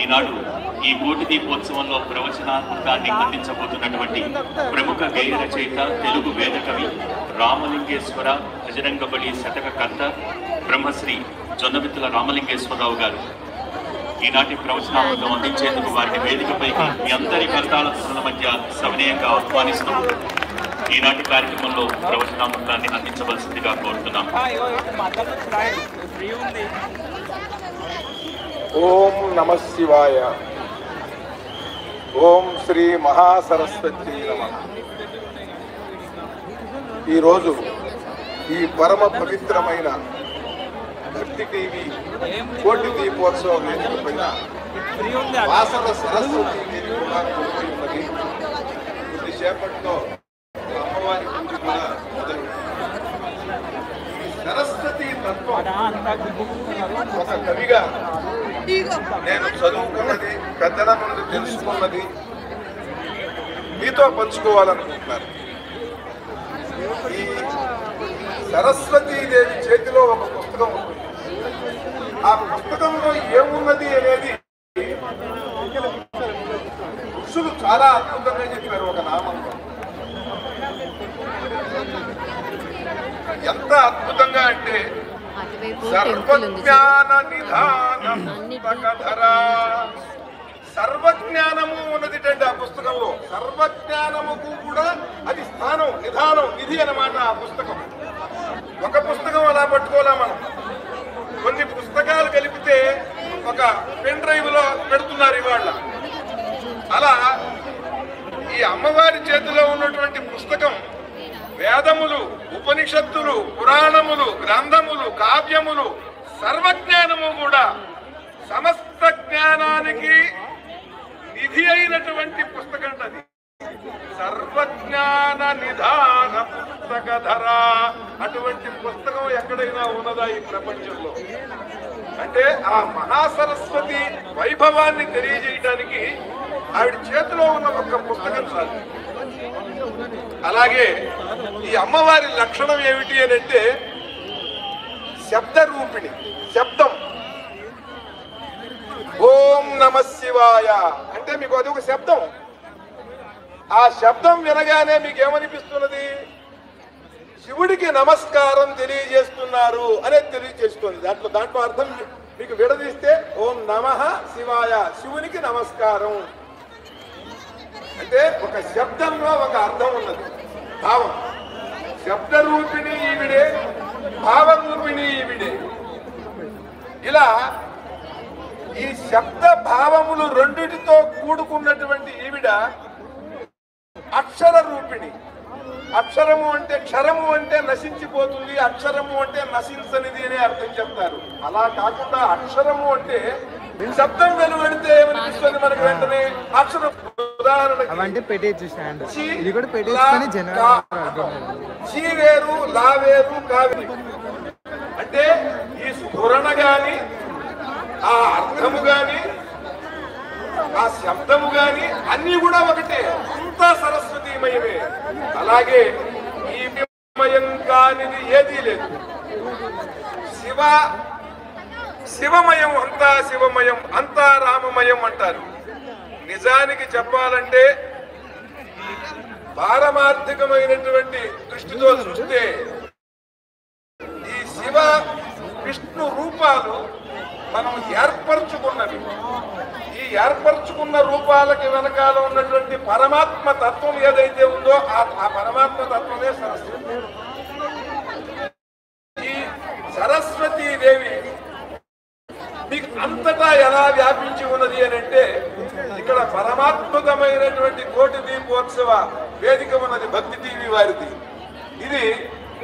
ఈనాడు ఈ కోటి దీపోత్సవంలో ప్రవచనాత్మకాన్ని అందించబోతున్నటువంటి ప్రముఖ గేయ రచయిత, తెలుగు వేద కవి రామలింగేశ్వర భజరంగబలి శతకకర్త బ్రహ్మశ్రీ జొన్నవిత్తుల రామలింగేశ్వరరావు గారు ఈనాటి ప్రవచనాత్మకం అందించేందుకు వారిని వేదికపైకి మీ అందరి కర్తాల ధ్వనుల మధ్య సవినయంగా ఆహ్వానిస్తూ ఈనాటి కార్యక్రమంలో ప్రవచనాత్మకాన్ని అందించవలసిందిగా కోరుతున్నాం. ఓం నమః శివాయ. ఓం శ్రీ మహాసరస్వతి నమః. ఈరోజు ఈ పరమ పవిత్రమైన భక్తి టీవీ కోటి దీపోత్సవ వేదిక పైన వాసన సరస్వతి దేవి కూడా కోల్పోయినది. కొద్దిసేపట్లో అమ్మవారి పూజ కూడా మొదలు. సరస్వతి తత్వం ఒక కవిగా నేను చదువుకున్నది, పెద్దల నుండి తెలుసుకున్నది మీతో పంచుకోవాలనుకుంటున్నాను. ఈ సరస్వతీదేవి చేతిలో ఒక పుస్తకం ఉంటుంది. ఆ పుస్తకంలో ఏమున్నది అనేది ఋషులు చాలా అద్భుతంగా చెప్పారు. ఒక నామంలో ఎంత అద్భుతంగా అంటే సర్వజ్ఞాన నిధానం సర్వజ్ఞానము ఉన్నదిటండి ఆ పుస్తకంలో. సర్వజ్ఞానముకు కూడా అది స్థానం, నిధానం, నిధి అన్నమాట ఆ పుస్తకం. ఒక పుస్తకం అలా పట్టుకోలే మనం. కొన్ని పుస్తకాలు కలిపితే ఒక పెన్ డ్రైవ్ లో పెడుతున్నారు ఇవాళ. అలా ఈ అమ్మవారి చేతిలో ఉన్నటువంటి పుస్తకం వేదములు, ఉపనిషత్తులు, పురాణములు, గ్రంథములు, కావ్యములు, సర్వజ్ఞానము కూడా సమస్త జ్ఞానానికి నిధి అయినటువంటి పుస్తకం అది. సర్వజ్ఞాన నిధాన పుస్తకధర. అటువంటి పుస్తకం ఎక్కడైనా ఉన్నదా ఈ ప్రపంచంలో? అంటే ఆ మహాసరస్వతి వైభవాన్ని తెలియజేయడానికి ఆవిడ చేతిలో ఉన్న ఒక పుస్తకం చాలు. అలాగే ఈ అమ్మవారి లక్షణం ఏమిటి అని అంటే శబ్ద రూపిణి, శబ్దం. ఓం నమః శివాయ అంటే మీకు అది ఒక శబ్దం. ఆ శబ్దం వినగానే మీకు ఏమనిపిస్తున్నది? శివుడికి నమస్కారం తెలియజేస్తున్నారు అనేది తెలియజేస్తుంది. దాంట్లో అర్థం మీకు విడదీస్తే ఓం నమః శివాయ, శివునికి నమస్కారం అంటే ఒక శబ్దంలో ఒక అర్థం ఉన్నది, భావం. శబ్ద రూపిణి ఈవిడే, భావ రూపిణి ఈవిడే. ఇలా ఈ శబ్ద భావములు రెండిటితో కూడుకున్నటువంటి ఈవిడ అక్షర రూపిణి. అక్షరము అంటే, క్షరము అంటే నశించిపోతుంది, అక్షరము అంటే నశించనిది అనే అర్థం చెప్తారు. అలా కాకుండా అక్షరము అంటే శబ్దం వెలువడితే ఏమనిపిస్తుంది మనకు? వెంటనే అక్షరం. ఉదాహరణకి చీ వేరు, లా వేరు, కావేరు అంటే ఈ స్ఫురణ గాని, ఆ అర్థము గాని, ఆ శబ్దము గాని అన్ని కూడా ఒకటే, అంతా సరస్వతీమయమే. అలాగే ఈ మయం కానిది ఏదీ లేదు. శివమయం, అంతా శివమయం, అంతా రామమయం అంటారు. నిజానికి చెప్పాలంటే పారమార్థికమైనటువంటి దృష్టితో చూస్తే ఈ శివ విష్ణు రూపాలు మనం ఏర్పరచుకున్నవి. ఈ ఏర్పరచుకున్న రూపాలకి వెనకాల ఉన్నటువంటి పరమాత్మ తత్వం ఏదైతే ఉందో ఆ పరమాత్మ తత్వమే సరస్వతి. ఈ సరస్వతీదేవి మీకు అంతటా ఎలా వ్యాపించి ఉన్నది అని అంటే, ఇక్కడ పరమాత్మకమైనటువంటి కోటి దీపోత్సవ వేదిక ఉన్నది భక్తి టీవీ వారిది. ఇది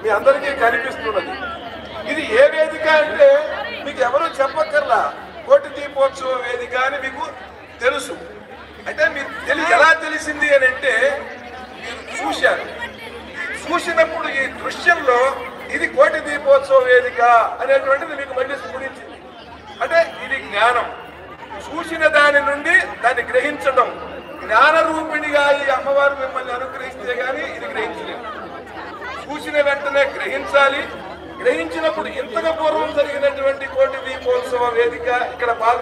మీ అందరికీ కనిపిస్తున్నది. ఇది ఏ వేదిక అంటే మీకు ఎవరు చెప్పక్కర్లా, కోటి దీపోత్సవ వేదిక అని మీకు తెలుసు. అంటే మీరు ఎలా తెలిసింది అని అంటే మీరు చూశారు. చూసినప్పుడు ఈ దృశ్యంలో ఇది కోటి దీపోత్సవ వేదిక అనేటువంటిది మీకు మళ్ళీ స్ఫురించింది. అంటే ఇది జ్ఞానం. చూసిన దాని నుండి దాన్ని గ్రహించడం, జ్ఞాన రూపిణిగా ఈ అమ్మవారు మిమ్మల్ని అనుగ్రహిస్తే గానీ ఇది గ్రహించలేదు. చూసిన వెంటనే గ్రహించాలి. గ్రహించినప్పుడు ఇంతగా పూర్వం జరిగినటువంటి కోటి దీపోత్సవ వేదిక ఇక్కడ పాల్గొ